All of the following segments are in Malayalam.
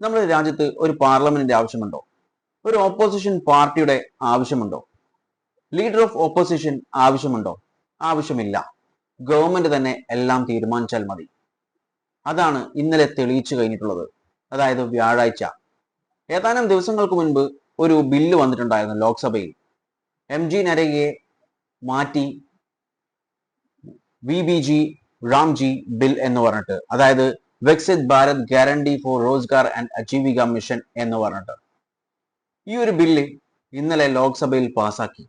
നമ്മുടെ രാജ്യത്ത് ഒരു പാർലമെന്റിന്റെ ആവശ്യമുണ്ടോ? ഒരു ഓപ്പോസിഷൻ പാർട്ടിയുടെ ആവശ്യമുണ്ടോ? ലീഡർ ഓഫ് ഓപ്പോസിഷൻ ആവശ്യമുണ്ടോ? ആവശ്യമില്ല. ഗവൺമെന്റ് തന്നെ എല്ലാം തീരുമാനിച്ചാൽ മതി. അതാണ് ഇന്നലെ തെളിയിച്ചു കഴിഞ്ഞിട്ടുള്ളത്. അതായത് വ്യാഴാഴ്ച ഏതാനും ദിവസങ്ങൾക്ക് മുൻപ് ഒരു ബില്ല് വന്നിട്ടുണ്ടായിരുന്നു ലോക്സഭയിൽ. MG നരേഗയെ മാറ്റി VBG റാംജി ബിൽ എന്ന് പറഞ്ഞിട്ട്, അതായത് Viksit Bharat guarantee four Rozgar and Ajeevika mission എന്ന് പറഞ്ഞിട്ട് ഈ ഒരു ബില്ല് ഇന്നലെ ലോക്സഭയിൽ പാസാക്കി.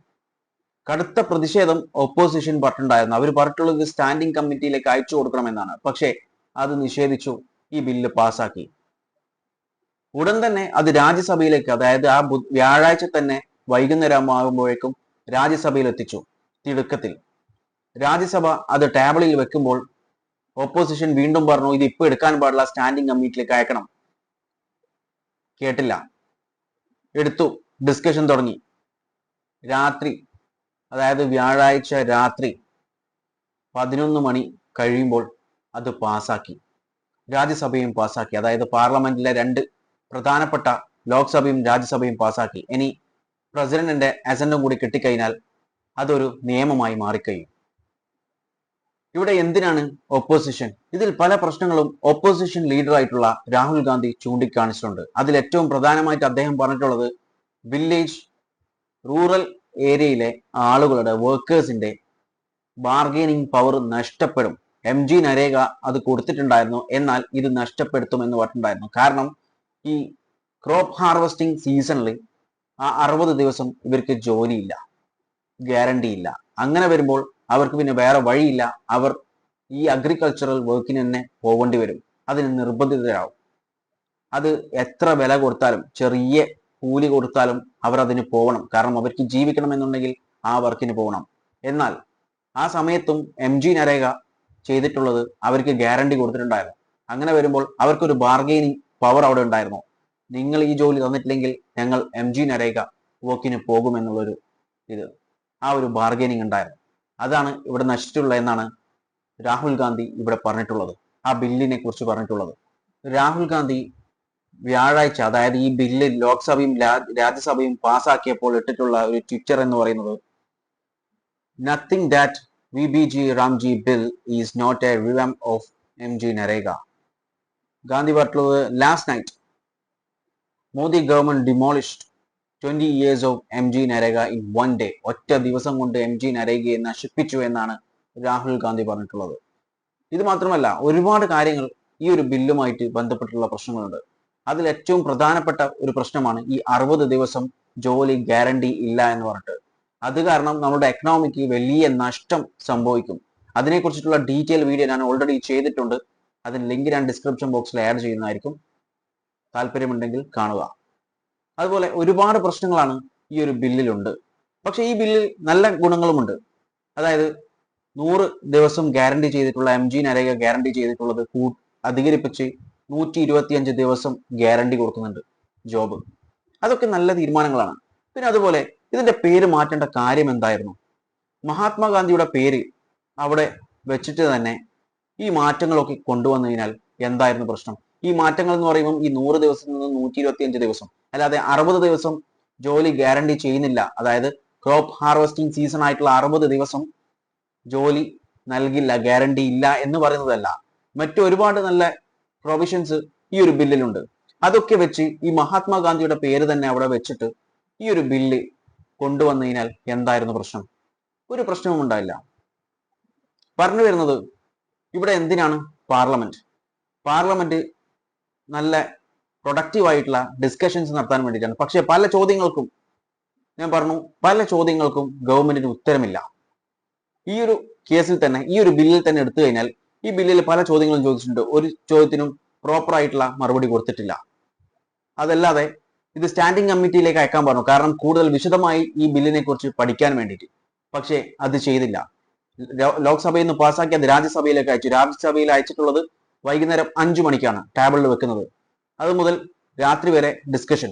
കടുത്ത പ്രതിഷേധം ഓപ്പോസിഷൻ പറഞ്ഞിട്ടുണ്ടായിരുന്നു. അവർ പറഞ്ഞിട്ടുള്ളത് സ്റ്റാൻഡിംഗ് കമ്മിറ്റിയിലേക്ക് അയച്ചു കൊടുക്കണമെന്നാണ്. പക്ഷേ അത് നിഷേധിച്ചു. ഈ ബില്ല് പാസാക്കി. ഉടൻ തന്നെ അത് രാജ്യസഭയിലേക്ക്, അതായത് ആ വ്യാഴാഴ്ച തന്നെ വൈകുന്നേരം ആകുമ്പോഴേക്കും രാജ്യസഭയിൽ എത്തിച്ചു. തിടുക്കത്തിൽ രാജ്യസഭ അത് ടേബിളിൽ വെക്കുമ്പോൾ ഓപ്പോസിഷൻ വീണ്ടും പറഞ്ഞു ഇത് ഇപ്പൊ എടുക്കാൻ പാടില്ല, സ്റ്റാൻഡിംഗ് കമ്മിറ്റിയിലേക്ക് അയക്കണം. കേട്ടില്ല, എടുത്തു. ഡിസ്കഷൻ തുടങ്ങി. രാത്രി, അതായത് വ്യാഴാഴ്ച രാത്രി 11 മണി കഴിയുമ്പോൾ അത് പാസാക്കി. രാജ്യസഭയും പാസാക്കി. അതായത് പാർലമെന്റിലെ രണ്ട് പ്രധാനപ്പെട്ട ലോക്സഭയും രാജ്യസഭയും പാസാക്കി. ഇനി പ്രസിഡന്റിന്റെ അസന്റും കൂടി കിട്ടിക്കഴിഞ്ഞാൽ അതൊരു നിയമമായി മാറിക്കഴിയും. ഇവിടെ എന്തിനാണ് ഓപ്പോസിഷൻ? ഇതിൽ പല പ്രശ്നങ്ങളും ഓപ്പോസിഷൻ ലീഡർ ആയിട്ടുള്ള രാഹുൽ ഗാന്ധി ചൂണ്ടിക്കാണിച്ചിട്ടുണ്ട്. അതിൽ ഏറ്റവും പ്രധാനമായിട്ട് അദ്ദേഹം പറഞ്ഞിട്ടുള്ളത് വില്ലേജ്, റൂറൽ ഏരിയയിലെ ആളുകളുടെ, വർക്കേഴ്സിന്റെ ബാർഗെയിനിങ് പവർ നഷ്ടപ്പെടും. MG നരേഗ അത് കൊടുത്തിട്ടുണ്ടായിരുന്നു, എന്നാൽ ഇത് നഷ്ടപ്പെടുത്തുമെന്ന് പറഞ്ഞിട്ടുണ്ടായിരുന്നു. കാരണം ഈ ക്രോപ്പ് ഹാർവെസ്റ്റിംഗ് സീസണിൽ ആ 60 ദിവസം ഇവർക്ക് ജോലിയില്ല, ഗ്യാരണ്ടി ഇല്ല. അങ്ങനെ വരുമ്പോൾ അവർക്ക് പിന്നെ വേറെ വഴിയില്ല. അവർ ഈ അഗ്രികൾച്ചറൽ വർക്കിന് തന്നെ പോകേണ്ടി വരും. അതിന് നിർബന്ധിതരാകും. അത് എത്ര വില കൊടുത്താലും, ചെറിയ കൂലി കൊടുത്താലും അവർ അതിന് പോകണം. കാരണം അവർക്ക് ജീവിക്കണമെന്നുണ്ടെങ്കിൽ ആ വർക്കിന് പോകണം. എന്നാൽ ആ സമയത്തും MG നരേഗ ചെയ്തിട്ടുള്ളത് അവർക്ക് ഗ്യാരണ്ടി കൊടുത്തിട്ടുണ്ടായിരുന്നു. അങ്ങനെ വരുമ്പോൾ അവർക്കൊരു ബാർഗെയിനിങ് പവർ അവിടെ ഉണ്ടായിരുന്നു. നിങ്ങൾ ഈ ജോലി തന്നിട്ടില്ലെങ്കിൽ ഞങ്ങൾ MG നരേഗ വർക്കിന് പോകുമെന്നുള്ളൊരു ആ ഒരു ബാർഗെയിനിങ് ഉണ്ടായിരുന്നു. അതാണ് ഇവിടെ നശിച്ചിട്ടുള്ളത് എന്നാണ് രാഹുൽ ഗാന്ധി ഇവിടെ പറഞ്ഞിട്ടുള്ളത്, ആ ബില്ലിനെ കുറിച്ച് പറഞ്ഞിട്ടുള്ളത്. രാഹുൽ ഗാന്ധി വ്യാഴാഴ്ച, അതായത് ഈ ബില്ല് ലോക്സഭയും രാജ്യസഭയും പാസ്സാക്കിയപ്പോൾ ഇട്ടിട്ടുള്ള ഒരു ട്വിറ്റർ എന്ന് പറയുന്നത്, nothing that VBG RAM G bill is not a revamp of MG NREGA. Gandhi പറഞ്ഞിട്ടുള്ളത്, last night Modi government demolished 20 years of MG NREGA in one day. ഒറ്റ ദിവസം കൊണ്ട് MG നരേഗയെ നശിപ്പിച്ചു എന്നാണ് രാഹുൽ ഗാന്ധി പറഞ്ഞിട്ടുള്ളത്. ഇത് മാത്രമല്ല, ഒരുപാട് കാര്യങ്ങൾ ഈ ഒരു ബില്ലുമായിട്ട് ബന്ധപ്പെട്ടുള്ള പ്രശ്നങ്ങളുണ്ട്. അതിൽ ഏറ്റവും പ്രധാനപ്പെട്ട ഒരു പ്രശ്നമാണ് ഈ 60 ദിവസം ജോലി ഗ്യാരണ്ടി ഇല്ല എന്ന് പറഞ്ഞിട്ട്. അത് കാരണം നമ്മുടെ എക്കണോമിക്ക് വലിയ നഷ്ടം സംഭവിക്കും. അതിനെക്കുറിച്ചിട്ടുള്ള ഡീറ്റെയിൽ വീഡിയോ ഞാൻ ഓൾറെഡി ചെയ്തിട്ടുണ്ട്. അതിന് ലിങ്ക് ഞാൻ ഡിസ്ക്രിപ്ഷൻ ബോക്സിൽ ആഡ് ചെയ്യുന്നതായിരിക്കും. താല്പര്യമുണ്ടെങ്കിൽ കാണുക. അതുപോലെ ഒരുപാട് പ്രശ്നങ്ങളാണ് ഈ ഒരു ബില്ലിലുണ്ട്. പക്ഷെ ഈ ബില്ലിൽ നല്ല ഗുണങ്ങളുമുണ്ട്. അതായത് 100 ദിവസം ഗ്യാരണ്ടി ചെയ്തിട്ടുള്ള MG നരേഗ ഗ്യാരണ്ടി ചെയ്തിട്ടുള്ളത് അധികരിപ്പിച്ച് 125 ദിവസം ഗ്യാരണ്ടി കൊടുക്കുന്നുണ്ട് ജോബ്. അതൊക്കെ നല്ല തീരുമാനങ്ങളാണ്. പിന്നെ അതുപോലെ ഇതിന്റെ പേര് മാറ്റേണ്ട കാര്യം എന്തായിരുന്നു? മഹാത്മാഗാന്ധിയുടെ പേര് അവിടെ വെച്ചിട്ട് തന്നെ ഈ മാറ്റങ്ങളൊക്കെ കൊണ്ടുവന്നു കഴിഞ്ഞാൽ എന്തായിരുന്നു പ്രശ്നം? ഈ മാറ്റങ്ങൾ എന്ന് പറയുമ്പോൾ ഈ 100 ദിവസത്തിൽ നിന്ന് 125 ദിവസം, അല്ലാതെ 60 ദിവസം ജോലി ഗ്യാരണ്ടി ചെയ്യുന്നില്ല. അതായത് ക്രോപ്പ് ഹാർവെസ്റ്റിംഗ് സീസൺ ആയിട്ടുള്ള 60 ദിവസം ജോലി നൽകില്ല, ഗ്യാരണ്ടി ഇല്ല എന്ന് പറയുന്നതല്ല. മറ്റു ഒരുപാട് നല്ല പ്രൊവിഷൻസ് ഈ ഒരു ബില്ലിലുണ്ട്. അതൊക്കെ വെച്ച് ഈ മഹാത്മാഗാന്ധിയുടെ പേര് തന്നെ അവിടെ വെച്ചിട്ട് ഈ ഒരു ബില്ല് കൊണ്ടുവന്നു കഴിഞ്ഞാൽ എന്തായിരുന്നു പ്രശ്നം? ഒരു പ്രശ്നവും ഉണ്ടായില്ല. പറഞ്ഞു വരുന്നത്, ഇവിടെ എന്തിനാണ് പാർലമെന്റ്? പാർലമെന്റ് നല്ല പ്രൊഡക്റ്റീവ് ആയിട്ടുള്ള ഡിസ്കഷൻസ് നടത്താൻ വേണ്ടിയിട്ടാണ്. പക്ഷെ പല ചോദ്യങ്ങൾക്കും, ഞാൻ പറഞ്ഞു, പല ചോദ്യങ്ങൾക്കും ഗവൺമെന്റിന് ഉത്തരമില്ല. ഈ ഒരു കേസിൽ തന്നെ, ഈ ഒരു ബില്ലിൽ തന്നെ എടുത്തു കഴിഞ്ഞാൽ, ഈ ബില്ലിൽ പല ചോദ്യങ്ങളും ചോദിച്ചിട്ടുണ്ട്. ഒരു ചോദ്യത്തിനും പ്രോപ്പർ ആയിട്ടുള്ള മറുപടി കൊടുത്തിട്ടില്ല. അതല്ലാതെ ഇത് സ്റ്റാൻഡിംഗ് കമ്മിറ്റിയിലേക്ക് അയക്കാൻ പറഞ്ഞു, കാരണം കൂടുതൽ വിശദമായി ഈ ബില്ലിനെ കുറിച്ച് പഠിക്കാൻ വേണ്ടിയിട്ട്. പക്ഷേ അത് ചെയ്തില്ല. ലോക്സഭയിൽ നിന്ന് പാസ്സാക്കി അത് രാജ്യസഭയിലേക്ക് അയച്ചു. രാജ്യസഭയിൽ അയച്ചിട്ടുള്ളത് വൈകുന്നേരം 5 മണിക്കാണ് ടേബിളിൽ വെക്കുന്നത്. അത് മുതൽ രാത്രി വരെ ഡിസ്കഷൻ.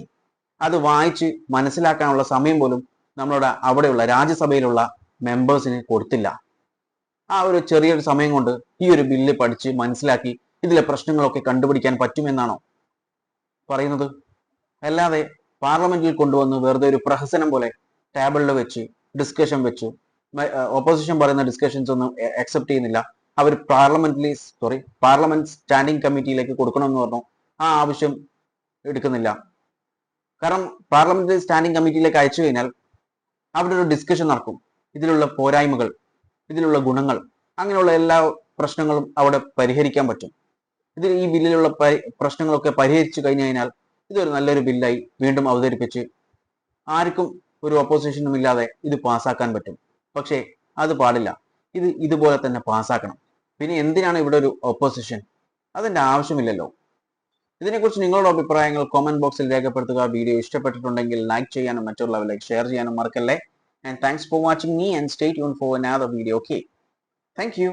അത് വായിച്ച് മനസ്സിലാക്കാനുള്ള സമയം പോലും നമ്മളുടെ അവിടെയുള്ള രാജ്യസഭയിലുള്ള മെമ്പേഴ്സിന് കൊടുത്തില്ല. ആ ഒരു ചെറിയൊരു സമയം കൊണ്ട് ഈ ഒരു ബില്ല് പഠിച്ച് മനസ്സിലാക്കി ഇതിലെ പ്രശ്നങ്ങളൊക്കെ കണ്ടുപിടിക്കാൻ പറ്റുമെന്നാണോ പറയുന്നത്. അല്ലാതെ പാർലമെന്റിൽ കൊണ്ടുവന്ന് വെറുതെ ഒരു പ്രഹസനം പോലെ ടേബിളിൽ വെച്ച് ഡിസ്കഷൻ വെച്ചു. ഓപ്പോസിഷൻ പറയുന്ന ഡിസ്കഷൻസ് ഒന്നും അക്സെപ്റ്റ് ചെയ്യുന്നില്ല. അവർ പാർലമെന്റ് സ്റ്റാൻഡിംഗ് കമ്മിറ്റിയിലേക്ക് കൊടുക്കണമെന്ന് പറഞ്ഞു. ആ ആവശ്യം എടുക്കുന്നില്ല. കാരണം പാർലമെന്റ് സ്റ്റാൻഡിംഗ് കമ്മിറ്റിയിലേക്ക് അയച്ചു കഴിഞ്ഞാൽ അവിടെ ഒരു ഡിസ്കഷൻ നടക്കും. ഇതിലുള്ള പോരായ്മകൾ, ഇതിലുള്ള ഗുണങ്ങൾ, അങ്ങനെയുള്ള എല്ലാ പ്രശ്നങ്ങളും അവിടെ പരിഹരിക്കാൻ പറ്റും. ഈ ബില്ലിലുള്ള പ്രശ്നങ്ങളൊക്കെ പരിഹരിച്ചു കഴിഞ്ഞു കഴിഞ്ഞാൽ ഇതൊരു നല്ലൊരു ബില്ലായി വീണ്ടും അവതരിപ്പിച്ച് ആർക്കും ഒരു ഒപ്പോസിഷനും ഇല്ലാതെ ഇത് പാസ്സാക്കാൻ പറ്റും. പക്ഷേ അത് പാടില്ല. ഇതുപോലെ തന്നെ പാസ്സാക്കണം. പിന്നെ എന്തിനാണ് ഇവിടെ ഒരു ഒപ്പോസിഷൻ? അതിന്റെ ആവശ്യമില്ലല്ലോ. ഇതിനെക്കുറിച്ച് നിങ്ങളുടെ അഭിപ്രായങ്ങൾ കമന്റ് ബോക്സിൽ രേഖപ്പെടുത്തുക. വീഡിയോ ഇഷ്ടപ്പെട്ടിട്ടുണ്ടെങ്കിൽ ലൈക്ക് ചെയ്യാനും മറ്റുള്ളവരിലേക്ക് ഷെയർ ചെയ്യാനും മറക്കല്ലേ. And thanks for watching me and stay tuned for another video. Okay, thank you.